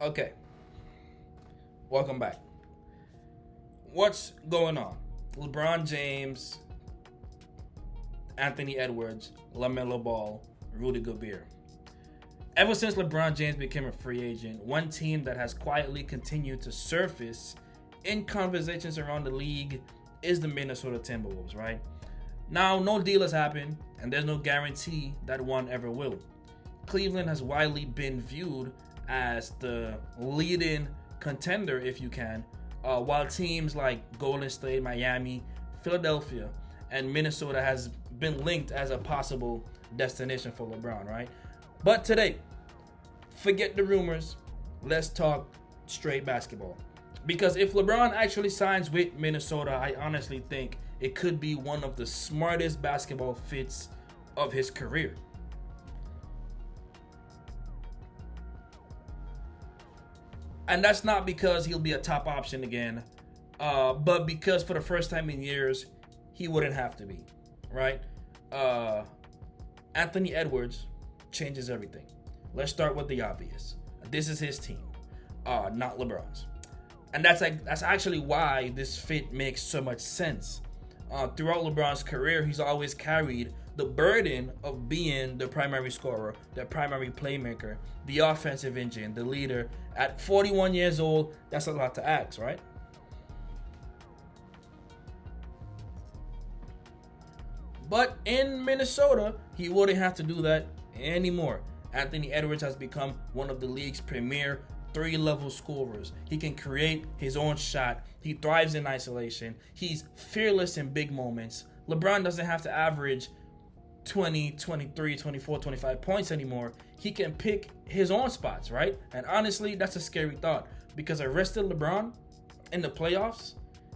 Okay, welcome back. What's going on? LeBron James, Anthony Edwards, LaMelo Ball, Rudy Gobert. Ever since LeBron James became a free agent, one team that has quietly continued to surface in conversations around the league is the Minnesota Timberwolves, right? Now, no deal has happened, and there's no guarantee that one ever will. Cleveland has widely been viewed as the leading contender, if you can, while teams like Golden State, Miami, Philadelphia, and Minnesota has been linked as a possible destination for LeBron, right? But today, forget the rumors. Let's talk straight basketball. Because if LeBron actually signs with Minnesota, I honestly think it could be one of the smartest basketball fits of his career. And that's not because he'll be a top option again, but because for the first time in years, he wouldn't have to be, right? Uh, Anthony Edwards changes everything. Let's start with the obvious. This is his team, not LeBron's, and that's actually why this fit makes so much sense. Throughout LeBron's career, he's always carried the burden of being the primary scorer, the primary playmaker, the offensive engine, the leader. At 41 years old, that's a lot to ask, right? But in Minnesota, he wouldn't have to do that anymore. Anthony Edwards has become one of the league's premier three-level scorers. He can create his own shot. He thrives in isolation. He's fearless in big moments. LeBron doesn't have to average 20, 23, 24, 25 points anymore. He can pick his own spots, right? And honestly, that's a scary thought because a rested LeBron in the playoffs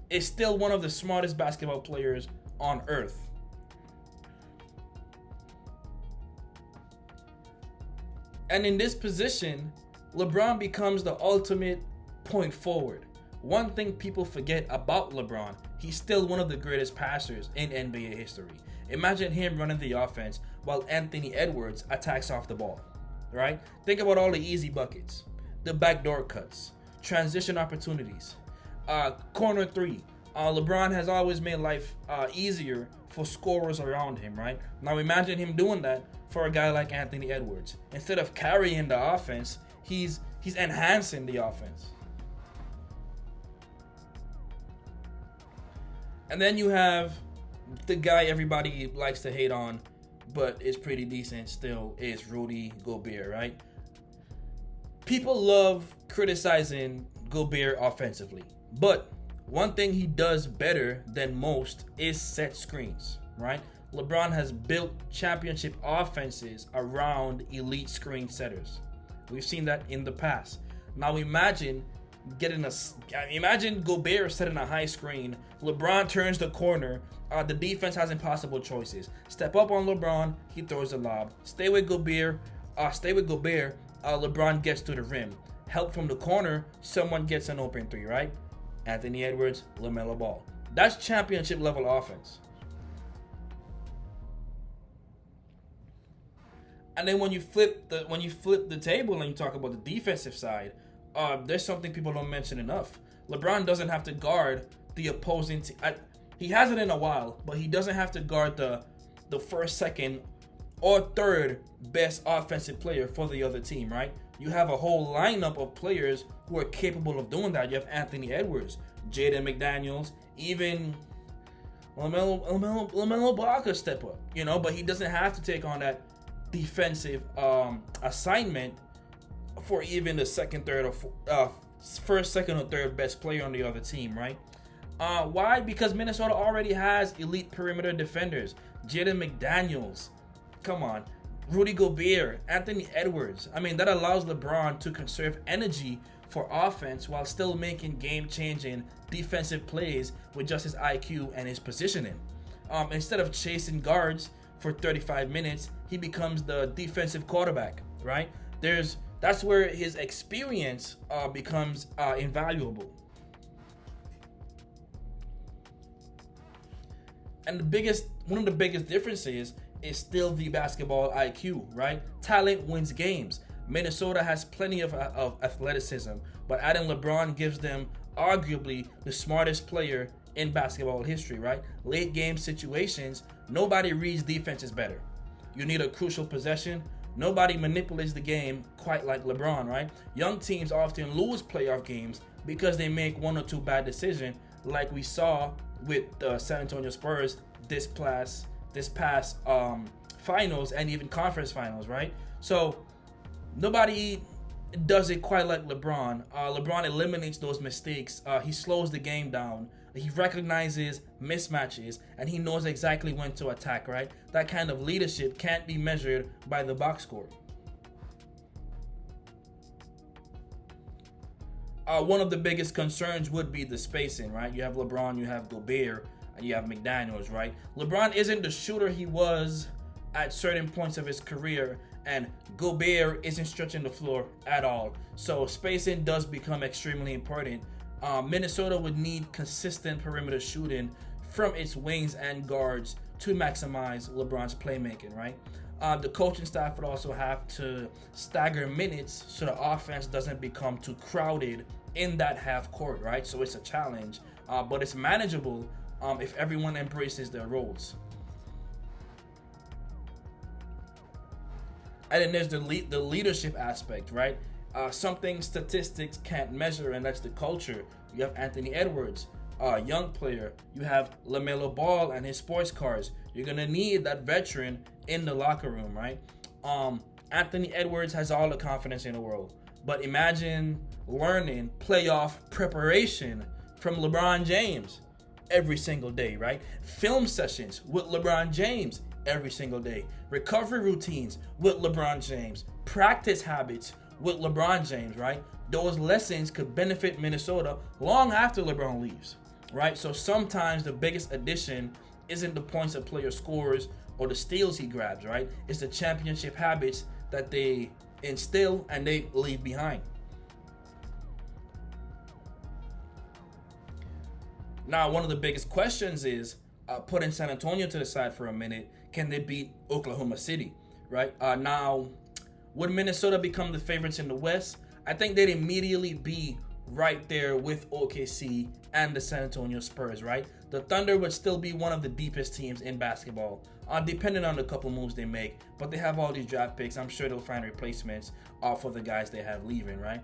is still one of the smartest basketball players on earth. And in this position, LeBron becomes the ultimate point forward. One thing people forget about LeBron, he's still one of the greatest passers in NBA history. Imagine him running the offense while Anthony Edwards attacks off the ball, right? Think about all the easy buckets, the backdoor cuts, transition opportunities, corner three. LeBron has always made life easier for scorers around him, right? Now imagine him doing that for a guy like Anthony Edwards. Instead of carrying the offense, he's enhancing the offense. And then you have the guy everybody likes to hate on, but is pretty decent still, is Rudy Gobert, right? People love criticizing Gobert offensively, but one thing he does better than most is set screens, right? LeBron has built championship offenses around elite screen setters. We've seen that in the past. Now imagine Gobert setting a high screen. LeBron turns the corner. The defense has impossible choices. Step up on LeBron, he throws the lob. Stay with Gobert. LeBron gets to the rim. Help from the corner, someone gets an open three, right? Anthony Edwards, LaMelo Ball. That's championship level offense. And then when you flip the table and you talk about the defensive side, there's something people don't mention enough. LeBron doesn't have to guard the opposing team. He hasn't in a while, but he doesn't have to guard the first, second, or third best offensive player for the other team, right? You have a whole lineup of players who are capable of doing that. You have Anthony Edwards, Jaden McDaniels, even LaMelo Ball could step up, but he doesn't have to take on that defensive assignment for even the second, third, or first, second, or third best player on the other team, right? Why? Because Minnesota already has elite perimeter defenders. Jaden McDaniels, come on, Rudy Gobert, Anthony Edwards. I mean, that allows LeBron to conserve energy for offense while still making game-changing defensive plays with just his IQ and his positioning. Instead of chasing guards for 35 minutes, he becomes the defensive quarterback, right? That's where his experience becomes invaluable. And one of the biggest differences is still the basketball IQ, right? Talent wins games. Minnesota has plenty of athleticism, but adding LeBron gives them arguably the smartest player in basketball history, right? Late game situations, nobody reads defenses better. You need a crucial possession. Nobody manipulates the game quite like LeBron, right? Young teams often lose playoff games because they make one or two bad decisions, like we saw with the San Antonio Spurs this past finals and even conference finals, right? So nobody does it quite like LeBron. LeBron eliminates those mistakes. He slows the game down. He recognizes mismatches and he knows exactly when to attack, right? That kind of leadership can't be measured by the box score. One of the biggest concerns would be the spacing, right? You have LeBron, you have Gobert, and you have McDaniels, right? LeBron isn't the shooter he was at certain points of his career, and Gobert isn't stretching the floor at all. So spacing does become extremely important. Minnesota would need consistent perimeter shooting from its wings and guards to maximize LeBron's playmaking, right? The coaching staff would also have to stagger minutes so the offense doesn't become too crowded in that half court, right? So it's a challenge, but it's manageable if everyone embraces their roles. And then there's the leadership aspect, right? Something statistics can't measure, and that's the culture. You have Anthony Edwards, a young player. You have LaMelo Ball and his sports cars. You're gonna need that veteran in the locker room, right? Anthony Edwards has all the confidence in the world, but imagine learning playoff preparation from LeBron James every single day, right? Film sessions with LeBron James every single day. Recovery routines with LeBron James. Practice habits with LeBron James, right? Those lessons could benefit Minnesota long after LeBron leaves, right? So sometimes the biggest addition isn't the points a player scores or the steals he grabs, right? It's the championship habits that they instill and they leave behind. Now, one of the biggest questions is, putting San Antonio to the side for a minute, can they beat Oklahoma City, right? Now, would Minnesota become the favorites in the West? I think they'd immediately be right there with OKC and the San Antonio Spurs, right? The Thunder would still be one of the deepest teams in basketball, depending on the couple moves they make. But they have all these draft picks. I'm sure they'll find replacements for the guys they have leaving, right?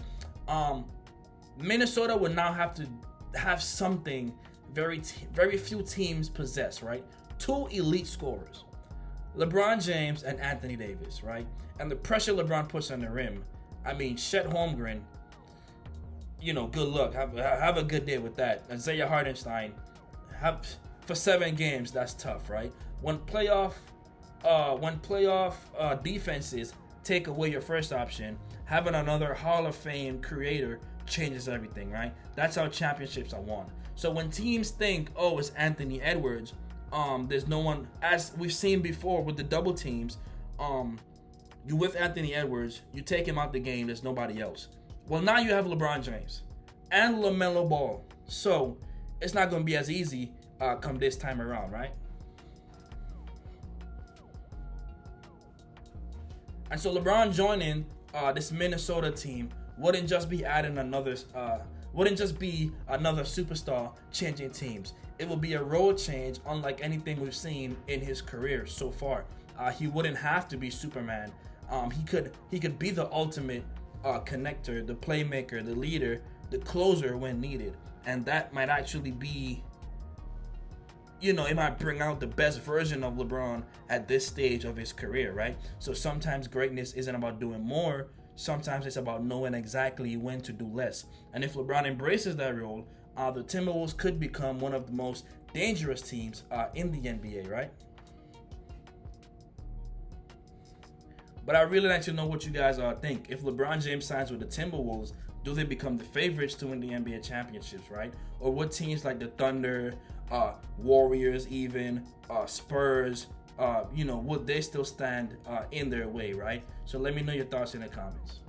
Minnesota would now have to have something very few teams possess, right? Two elite scorers, LeBron James and Anthony Davis, right? And the pressure LeBron puts on the rim. I mean, Chet Holmgren, good luck. Have a good day with that. Isaiah Hartenstein, for 7 games, that's tough, right? When playoff defenses take away your first option, having another Hall of Fame creator changes everything, right? That's how championships are won. So when teams think, oh, it's Anthony Edwards, there's no one, as we've seen before with the double teams, you with Anthony Edwards, you take him out the game, there's nobody else. Well, now you have LeBron James and LaMelo Ball. So it's not going to be as easy come this time around, right? And so LeBron joining this Minnesota team wouldn't just be another superstar changing teams. It will be a role change unlike anything we've seen in his career so far. He wouldn't have to be Superman. He could be the ultimate connector, the playmaker, the leader, the closer when needed. And that might actually be, it might bring out the best version of LeBron at this stage of his career, right? So sometimes greatness isn't about doing more. Sometimes it's about knowing exactly when to do less. And if LeBron embraces that role, the Timberwolves could become one of the most dangerous teams in the NBA, right? But I really like to know what you guys think. If LeBron James signs with the Timberwolves, do they become the favorites to win the NBA championships, right? Or what teams like the Thunder, Warriors even, Spurs, would they still stand in their way, right? So let me know your thoughts in the comments.